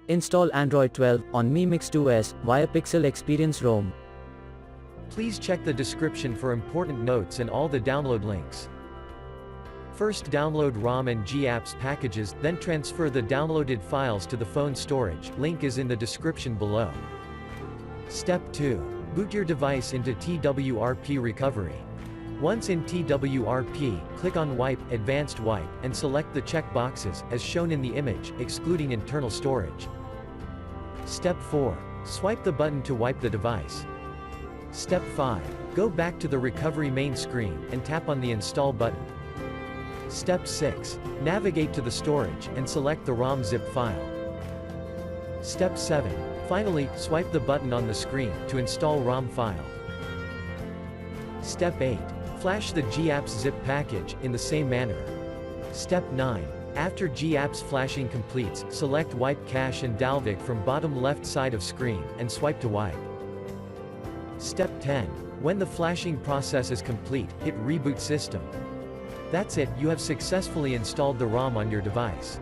Install Android 12 on Mi Mix 2S via Pixel Experience ROM. Please check the description for important notes and all the download links. First download ROM and GApps packages, then transfer the downloaded files to the phone storage, link is in the description below. Step 2. Boot your device into TWRP recovery. Once in TWRP, click on Wipe, Advanced Wipe, and select the check boxes, as shown in the image, excluding internal storage. Step 4. Swipe the button to wipe the device. Step 5. Go back to the recovery main screen, and tap on the Install button. Step 6. Navigate to the storage, and select the ROM zip file. Step 7. Finally, swipe the button on the screen, to install ROM file. Step 8. Flash the GApps zip package, in the same manner. Step 9. After GApps flashing completes, select Wipe Cache and Dalvik from bottom left side of screen, and swipe to wipe. Step 10. When the flashing process is complete, hit Reboot System. That's it, you have successfully installed the ROM on your device.